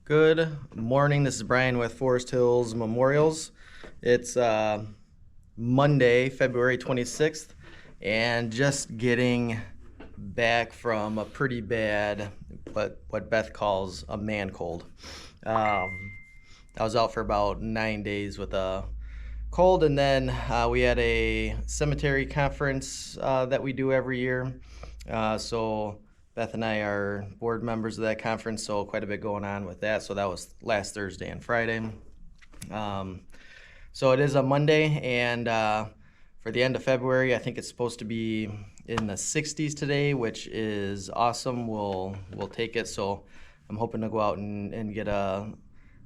Good morning. This is Brian with Forest Hills Memorials. It's Monday, February 26th, and just getting back from a pretty bad, what Beth calls a man cold. I was out for about 9 days with a cold, and then we had a cemetery conference that we do every year. So Beth and I are board members of that conference, so quite a bit going on with that. So that was last Thursday and Friday. So it is a Monday, and for the end of February, I think it's supposed to be in the 60s today, which is awesome. We'll take it. So I'm hoping to go out and get at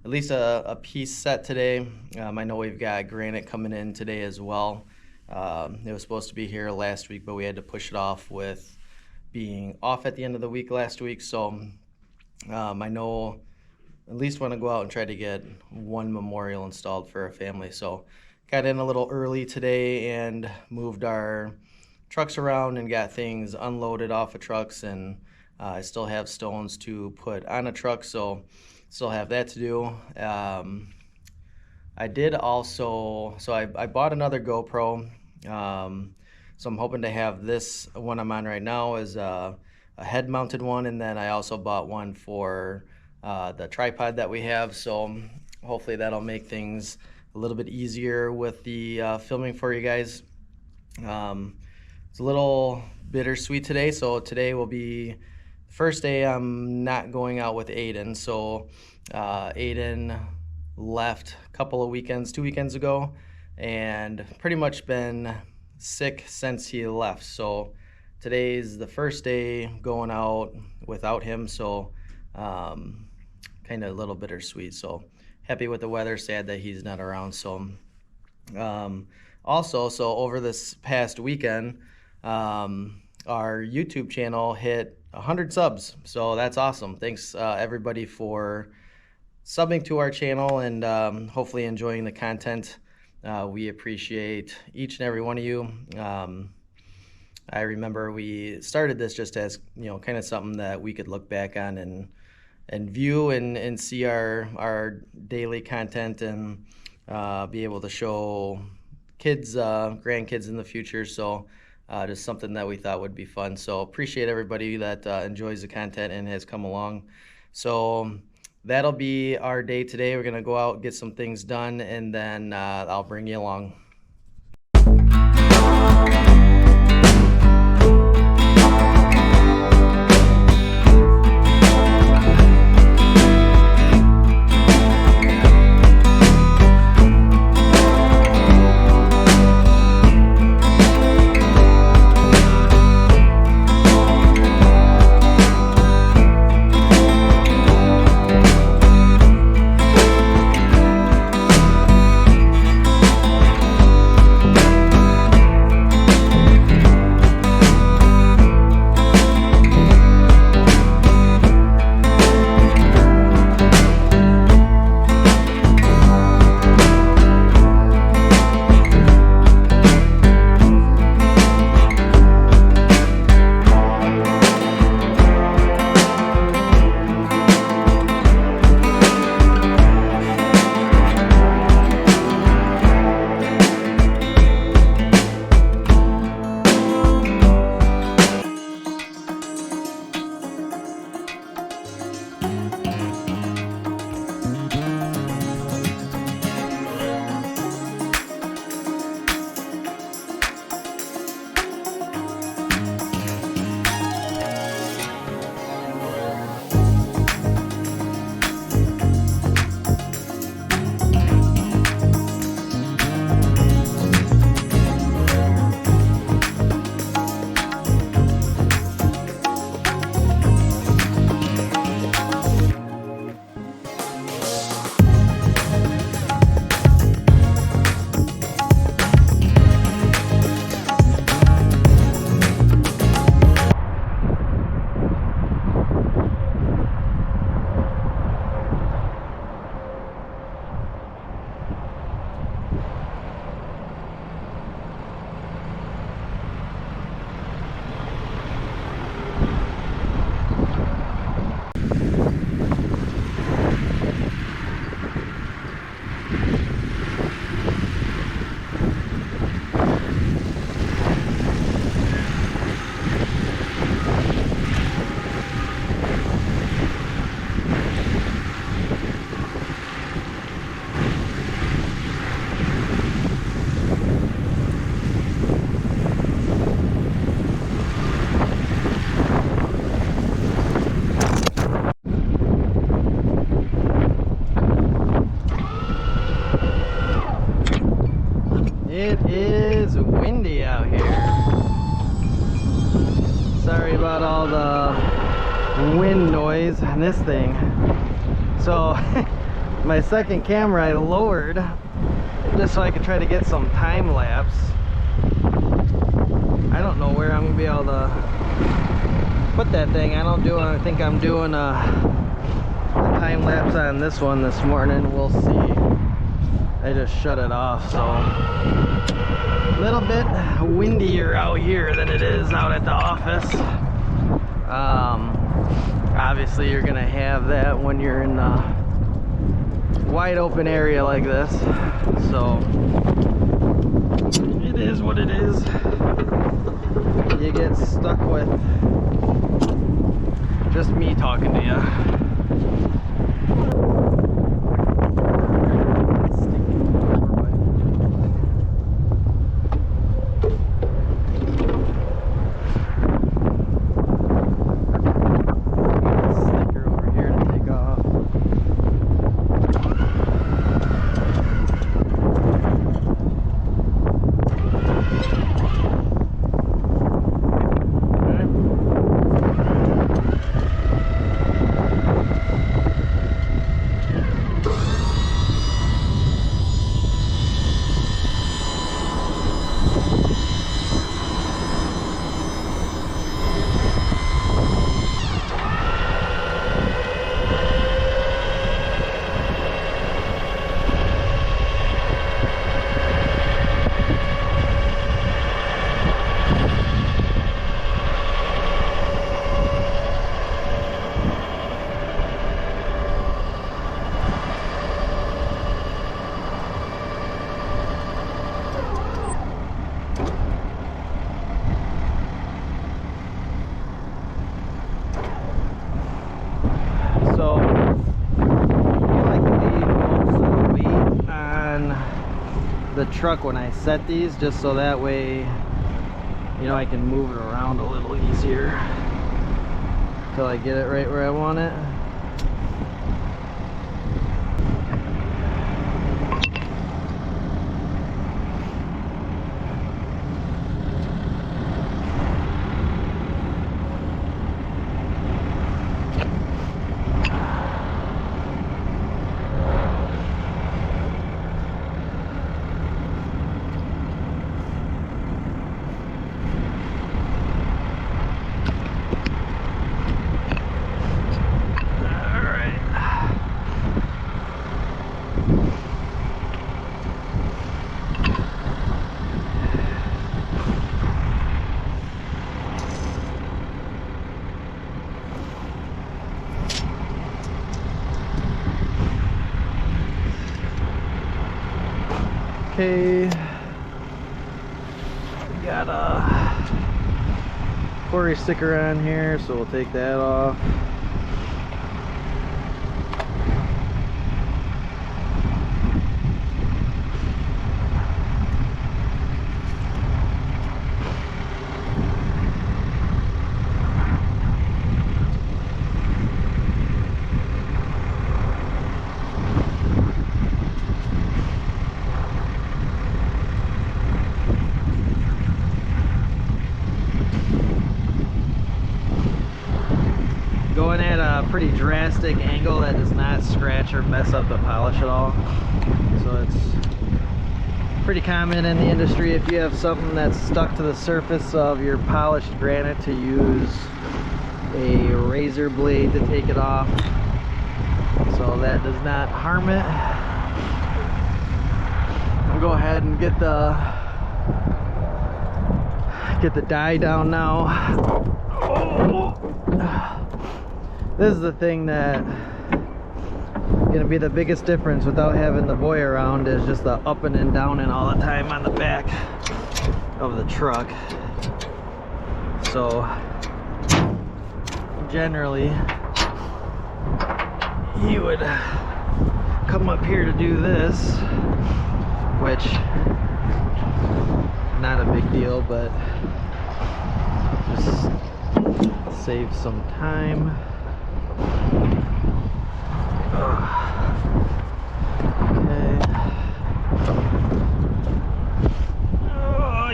least a piece set today. I know we've got granite coming in today as well. It was supposed to be here last week, but we had to push it off with being off at the end of the week last week. So I know at least want to go out and try to get one memorial installed for a family. So got in a little early today and moved our trucks around and got things unloaded off of trucks, and I still have stones to put on a truck, so still have that to do. I did also, so I bought another GoPro. So I'm hoping to have this one I'm on right now as a head-mounted one, and then I also bought one for the tripod that we have. So hopefully that'll make things a little bit easier with the filming for you guys. It's a little bittersweet today. So today will be the first day I'm not going out with Aiden. So Aiden left a couple of weekends, 2 weekends ago, and pretty much been sick since he left. So today's the first day going out without him, so kind of a little bittersweet. So happy with the weather, sad that he's not around. So also, so over this past weekend, our YouTube channel hit 100 subs, so that's awesome. Thanks everybody for subbing to our channel and hopefully enjoying the content. We appreciate each and every one of you. I remember we started this just as, kind of something that we could look back on and view and see our daily content and be able to show kids, grandkids in the future. So just something that we thought would be fun. So appreciate everybody that enjoys the content and has come along. So that'll be our day today. We're going to go out, get some things done, and then I'll bring you along. windy out here. Sorry about all the wind noise on this thing. So my second camera I lowered just so I could try to get some time lapse. I don't know where I'm gonna be able to put that thing. I think I'm doing a time lapse on this one this morning. We'll see. I just shut it off, so a little bit windier out here than it is out at the office. Obviously you're gonna have that when you're in a wide open area like this, so it is what it is. You get stuck with just me talking to you. The truck when I set these, just so that way, you know, I can move it around a little easier until I get it right where I want it. Okay, we got a quarry sticker on here, so we'll take that off. Going at a pretty drastic angle that does not scratch or mess up the polish at all. So it's pretty common in the industry, if you have something that's stuck to the surface of your polished granite, to use a razor blade to take it off, so that does not harm it. I'll go ahead and get the dye down now. This is the thing that gonna be the biggest difference without having the boy around, is just the up and down and all the time on the back of the truck. So generally he would come up here to do this, which not a big deal, but just save some time. Okay. Oh,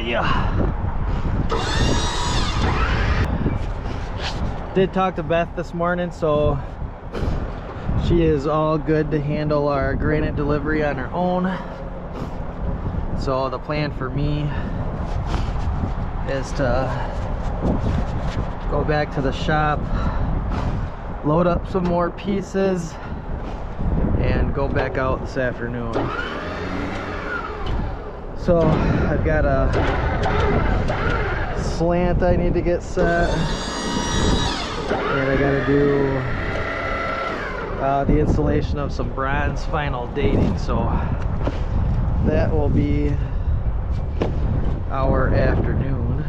Did talk to Beth this morning, so she is all good to handle our granite delivery on her own. So the plan for me is to go back to the shop, load up some more pieces, and go back out this afternoon. So I've got a slant I need to get set, and I gotta do the installation of some bronze final dating, so that will be our afternoon.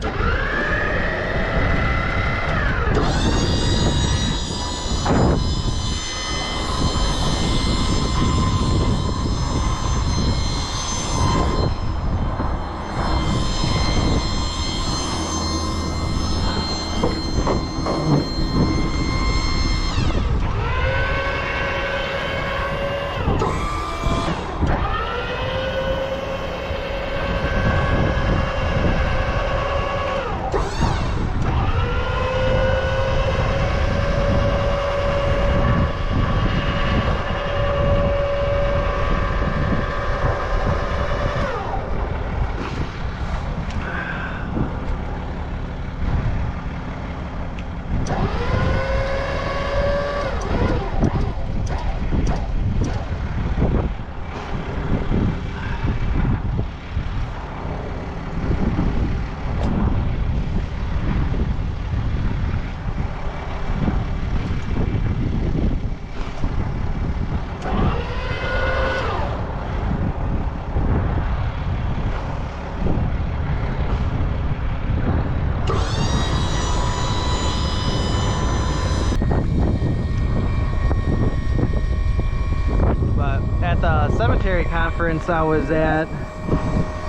At the cemetery conference I was at,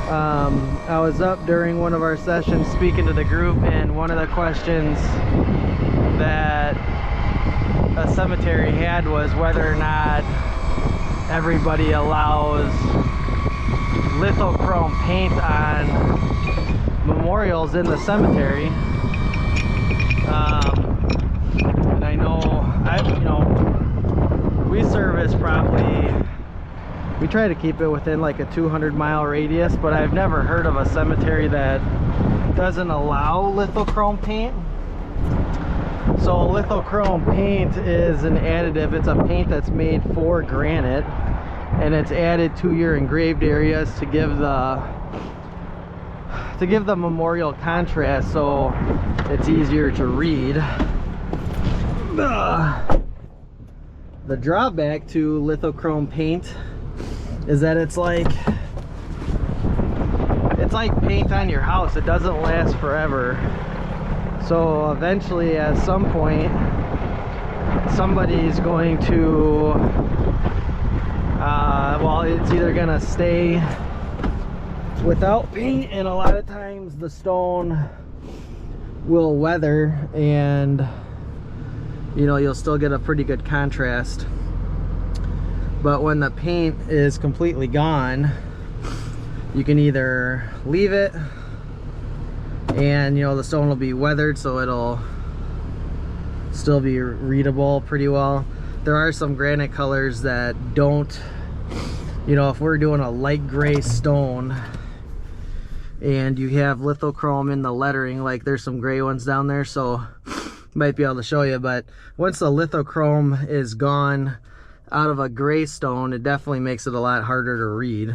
I was up during one of our sessions speaking to the group, and one of the questions that a cemetery had was whether or not everybody allows lithochrome paint on memorials in the cemetery. And I know, we service probably, we try to keep it within like a 200-mile radius, but I've never heard of a cemetery that doesn't allow lithochrome paint. So lithochrome paint is an additive. It's a paint that's made for granite, and it's added to your engraved areas to give the memorial contrast, so it's easier to read. The drawback to lithochrome paint is that it's like paint on your house. It doesn't last forever. So eventually, at some point, somebody's going to well, it's either gonna stay without paint, and a lot of times the stone will weather, and you'll still get a pretty good contrast. But when the paint is completely gone, you can either leave it and the stone will be weathered, so it'll still be readable pretty well. There are some granite colors that don't, if we're doing a light gray stone and you have lithochrome in the lettering, like there's some gray ones down there, so might be able to show you, but once the lithochrome is gone out of a gray stone, it definitely makes it a lot harder to read.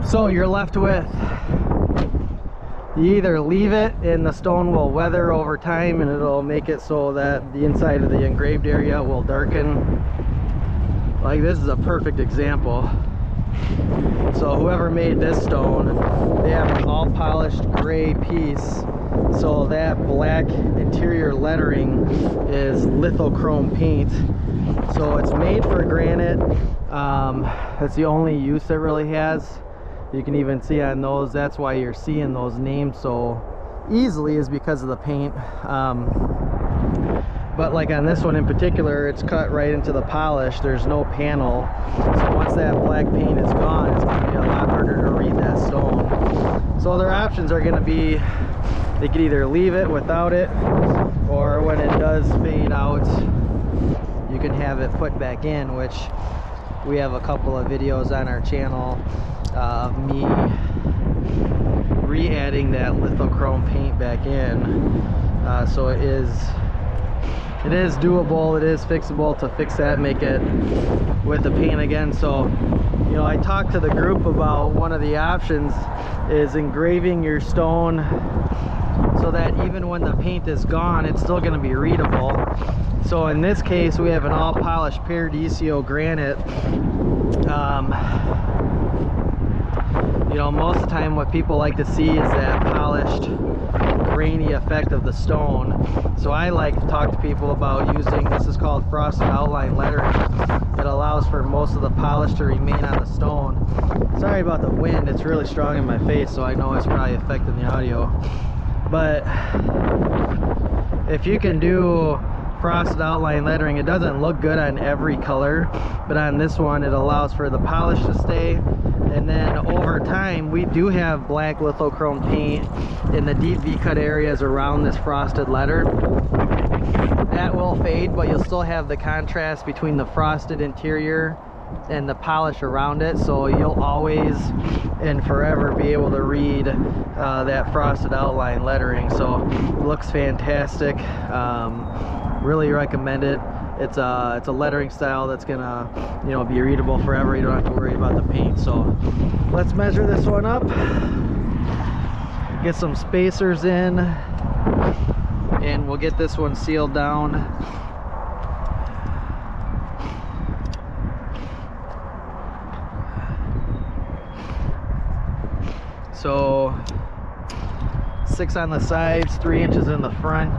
So you're left with, you either leave it and the stone will weather over time and it'll make it so that the inside of the engraved area will darken. Like this is a perfect example. So whoever made this stone, they have an all polished gray piece, so that black interior lettering is lithochrome paint. So it's made for granite. That's the only use it really has. You can even see on those, that's why you're seeing those names so easily, is because of the paint. But like on this one in particular, it's cut right into the polish. There's no panel. So once that black paint is gone, it's going to be a lot harder to read that stone. So their options are going to be, they could either leave it without it, or when it does fade out, you can have it put back in, which we have a couple of videos on our channel of me re-adding that lithochrome paint back in. So it is doable, it is fixable to fix that, make it with the paint again. So, you know, I talked to the group about one of the options is engraving your stone so that even when the paint is gone, it's still going to be readable. So in this case, we have an all polished Paradiso granite. You know, most of the time what people like to see is that polished, grainy effect of the stone. So I like to talk to people about using, this is called frosted outline lettering. It allows for most of the polish to remain on the stone. Sorry about the wind, it's really strong in my face, so I know it's probably affecting the audio. But if you can do frosted outline lettering, it doesn't look good on every color, but on this one it allows for the polish to stay. And then over time, we do have black lithochrome paint in the deep V-cut areas around this frosted letter. That will fade, but you'll still have the contrast between the frosted interior and the polish around it, so you'll always and forever be able to read that frosted outline lettering. So it looks fantastic. Really recommend it. It's a lettering style that's gonna, you know, be readable forever. You don't have to worry about the paint. So let's measure this one up, get some spacers in, and we'll get this one sealed down. So 6 on the sides, 3 inches in the front.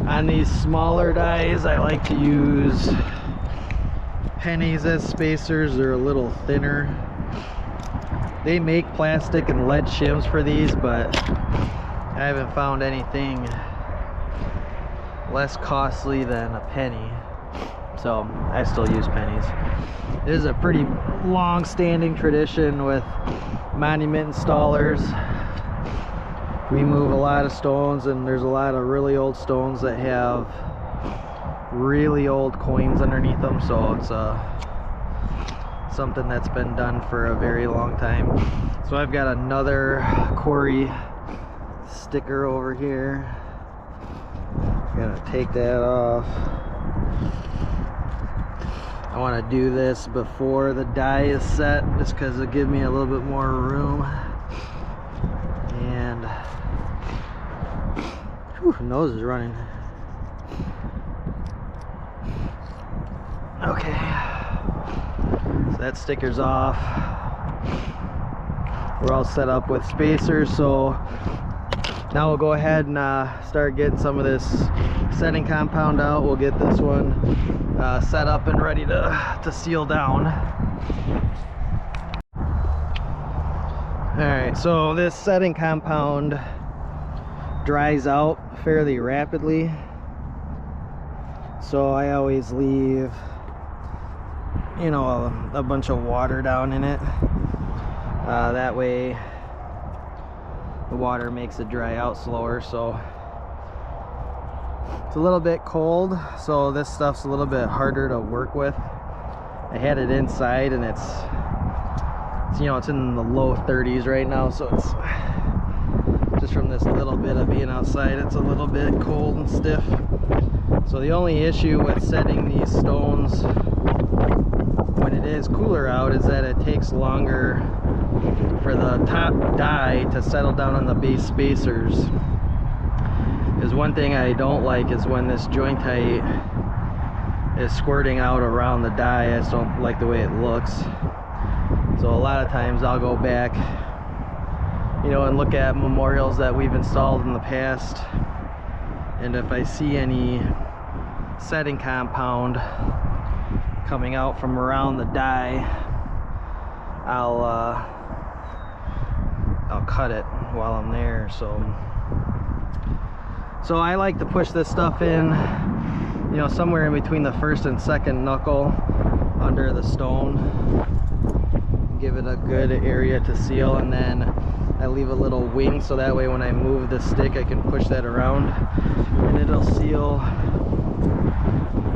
On these smaller dies, I like to use pennies as spacers. They're a little thinner. They make plastic and lead shims for these, but I haven't found anything less costly than a penny, so I still use pennies. This is a pretty long-standing tradition with monument installers. We move a lot of stones, and there's a lot of really old stones that have really old coins underneath them, so it's something that's been done for a very long time. So I've got another quarry sticker over here. Gonna take that off. I want to do this before the die is set, just because it'll give me a little bit more room. And whew, nose is running. Okay, so that sticker's off. We're all set up with spacers, so now we'll go ahead and start getting some of this setting compound out. We'll get this one set up and ready to seal down. Alright, so this setting compound dries out fairly rapidly, so I always leave, you know, a bunch of water down in it. That way the water makes it dry out slower. So it's a little bit cold, so this stuff's a little bit harder to work with. I had it inside, and it's you know, it's in the low 30s right now, so it's just from this little bit of being outside, it's a little bit cold and stiff. So the only issue with setting these stones when it is cooler out is that it takes longer for the top die to settle down on the base spacers. Is one thing I don't like is when this joint height is squirting out around the die. I just don't like the way it looks. So a lot of times I'll go back, you know, and look at memorials that we've installed in the past, and if I see any setting compound coming out from around the die, I'll cut it while I'm there. So I like to push this stuff in, you know, somewhere in between the first and second knuckle under the stone. give it a good area to seal, and then I leave a little wing so that way when I move the stick I can push that around and it'll seal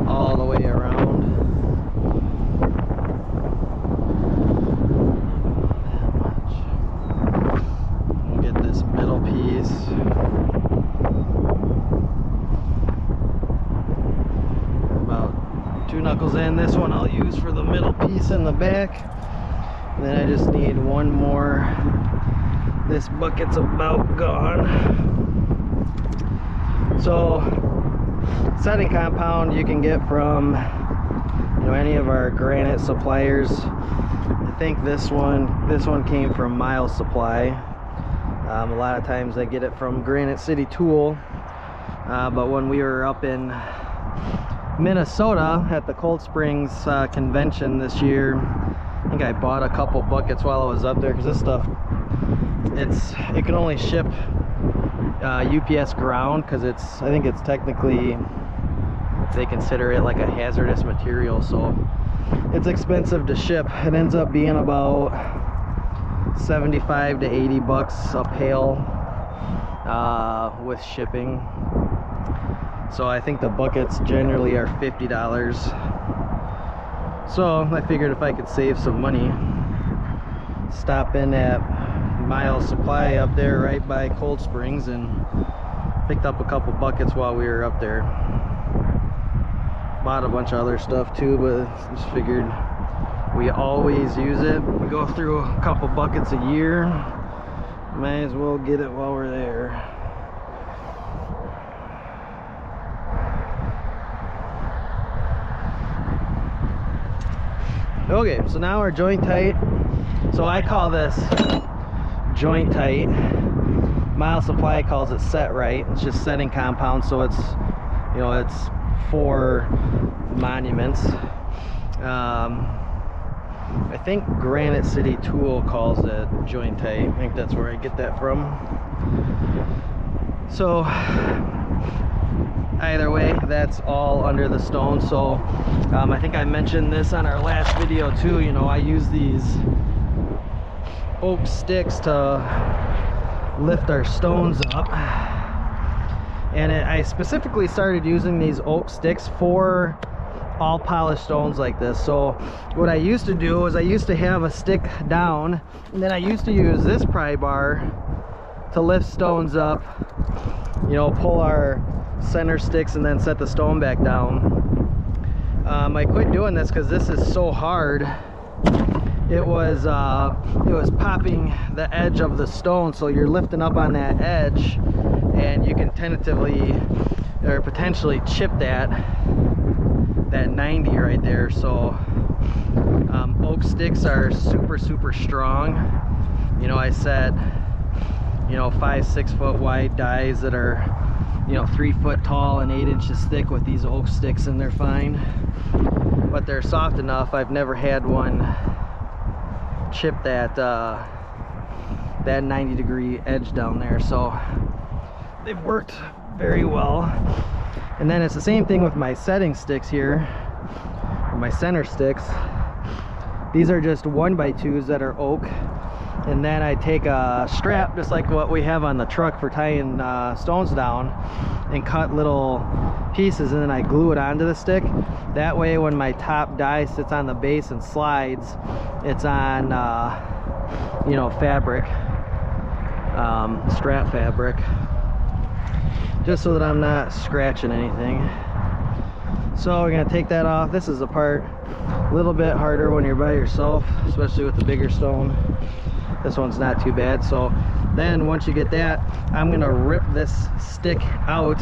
all the way around. We'll get this middle piece. About 2 knuckles in. This one I'll use for the middle piece in the back. And then I just need one more. This bucket's about gone. So setting compound you can get from any of our granite suppliers. I think this one came from Miles Supply. A lot of times I get it from Granite City Tool, but when we were up in Minnesota at the Cold Springs convention this year, I think I bought a couple buckets while I was up there, because this stuff, it can only ship UPS ground, because I think it's technically, they consider it like a hazardous material, so it's expensive to ship. It ends up being about 75 to 80 bucks a pail with shipping. So I think the buckets generally are $50. So I figured if I could save some money, stop in at Miles Supply up there right by Cold Springs, and picked up a couple buckets while we were up there. Bought a bunch of other stuff too, but just figured we always use it. We go through a couple buckets a year, might as well get it while we're there. Okay, so now our joint tight. So I call this joint tight. Miles Supply calls it set right. It's just setting compound, so it's it's for monuments. I think Granite City Tool calls it joint tight. I think that's where I get that from. So either way, that's all under the stone. So I think I mentioned this on our last video too. I use these oak sticks to lift our stones up, and I specifically started using these oak sticks for all polished stones like this. So what I used to do is I used to have a stick down, and then I used to use this pry bar to lift stones up, pull our center sticks and then set the stone back down. I quit doing this because this is so hard. It was popping the edge of the stone, so you're lifting up on that edge and you can tentatively or potentially chip that 90 right there. So oak sticks are super strong. I set 5-6 foot wide dies that are 3 foot tall and 8 inches thick with these oak sticks, and they're fine, but they're soft enough. I've never had one chip that 90-degree edge down there, so they've worked very well. And then it's the same thing with my setting sticks here, or my center sticks. These are just 1x2s that are oak, and then I take a strap just like what we have on the truck for tying stones down, and cut little pieces, and then I glue it onto the stick. That way when my top die sits on the base and slides, it's on fabric, strap fabric, just so that I'm not scratching anything. So we're gonna take that off. This is the part a little bit harder when you're by yourself, especially with the bigger stone. This one's not too bad. So then once you get that, I'm gonna rip this stick out.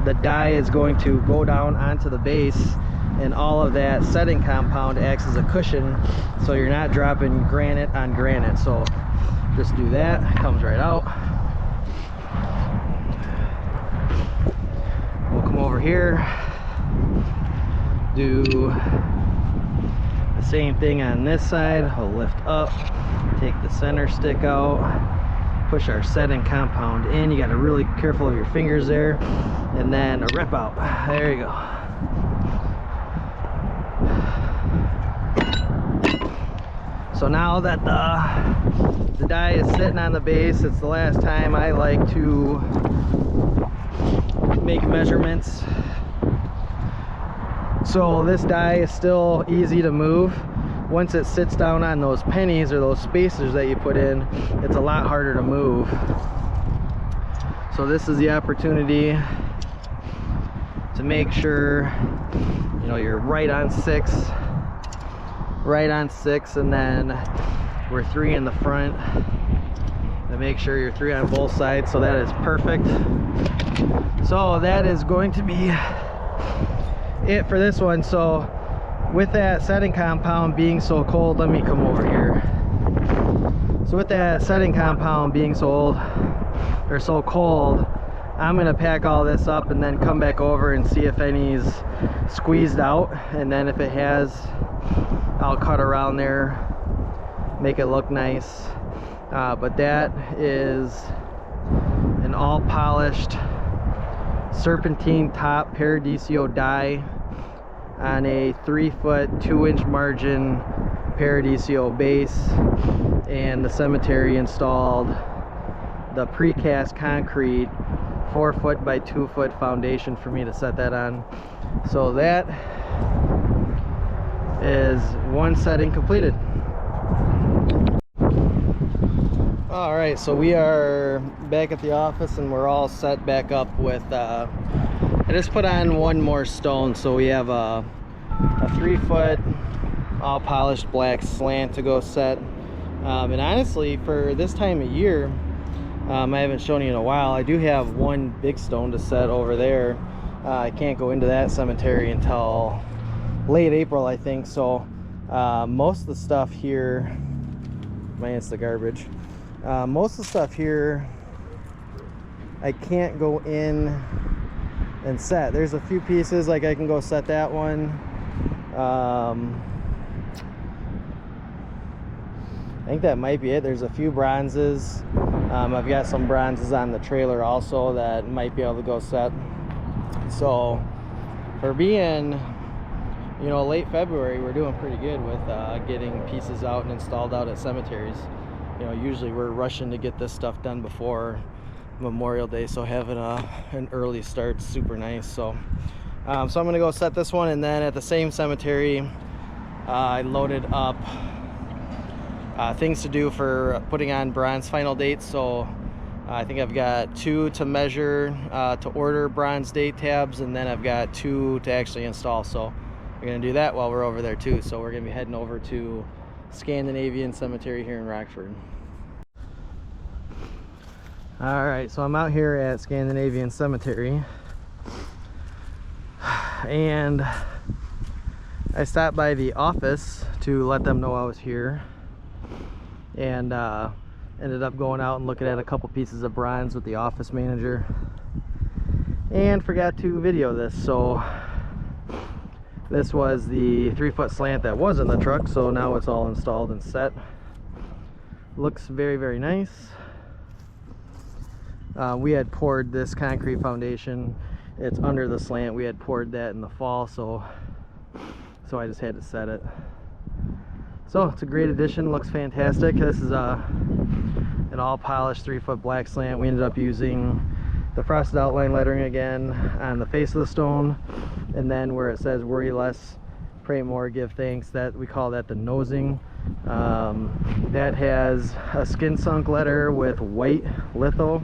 The die is going to go down onto the base, and all of that setting compound acts as a cushion, so you're not dropping granite on granite. So just do that, it comes right out. We'll come over here, do the same thing on this side. We'll lift up, take the center stick out, push our setting compound in. You got to really be careful of your fingers there, and then a rip out. There you go. So now that the die is sitting on the base, it's the last time I like to make measurements. So this die is still easy to move. Once it sits down on those pennies or those spacers that you put in, it's a lot harder to move. So this is the opportunity to make sure, you know, you're right on six, and then we're 3 in the front. To make sure you're 3 on both sides, so that is perfect. So that is going to be it for this one. So with that setting compound being so cold, let me come over here. So with that setting compound being so old or so cold, I'm gonna pack all this up and then come back over and see if any's squeezed out, and then if it has, I'll cut around there, make it look nice. But that is an all polished serpentine top Paradiso die on a 3-foot 2-inch margin Paradiso base, and the cemetery installed the precast concrete 4-foot by 2-foot foundation for me to set that on. So that is one setting completed. All right, so we are back at the office and we're all set back up with I just put on one more stone, so we have a 3-foot all polished black slant to go set. And honestly, for this time of year, I haven't shown you in a while, I do have one big stone to set over there. I can't go into that cemetery until late April, I think. So most of the stuff here, minus the garbage, most of the stuff here I can't go in and set. There's a few pieces, like I can go set that one. I think that might be it. There's a few bronzes. I've got some bronzes on the trailer also that might be able to go set. So for being, you know, late February, we're doing pretty good with getting pieces out and installed out at cemeteries. You know, usually we're rushing to get this stuff done before Memorial Day, so having an early start's super nice. So so I'm gonna go set this one, and then at the same cemetery I loaded up things to do for putting on bronze final dates. So I think I've got 2 to measure to order bronze date tabs, and then I've got 2 to actually install. So we're gonna do that while we're over there too. So we're gonna be heading over to Scandinavian Cemetery here in Rockford. All right, so I'm out here at Scandinavian Cemetery, and I stopped by the office to let them know I was here, and ended up going out and looking at a couple pieces of bronze with the office manager, and forgot to video this. So this was the 3-foot slant that was in the truck, so now it's all installed and set. Looks very, very nice. We had poured this concrete foundation, it's under the slant. We had poured that in the fall, so I just had to set it. So it's a great addition, looks fantastic. This is an all polished 3-foot black slant. We ended up using the frosted outline lettering again on the face of the stone, and then where it says worry less, pray more, give thanks, that we call that the nosing. That has a skin sunk letter with white litho.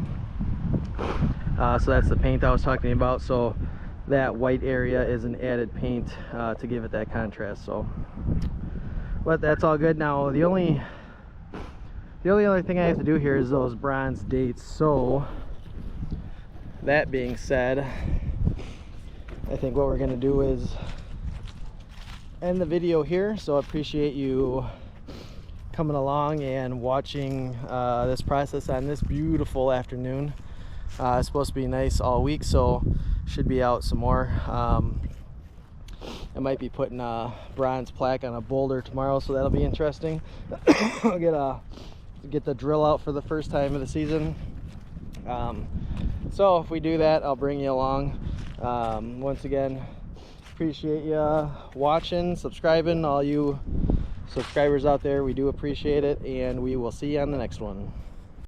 So that's the paint I was talking about. So that white area is an added paint to give it that contrast. So, but that's all good. Now the only other thing I have to do here is those bronze dates. So that being said, I think what we're gonna do is end the video here. So I appreciate you coming along and watching this process on this beautiful afternoon. It's supposed to be nice all week, so should be out some more. I might be putting a bronze plaque on a boulder tomorrow, so that'll be interesting. I'll get the drill out for the first time of the season. So if we do that, I'll bring you along. Once again, appreciate you watching, subscribing, all you subscribers out there. We do appreciate it, and we will see you on the next one.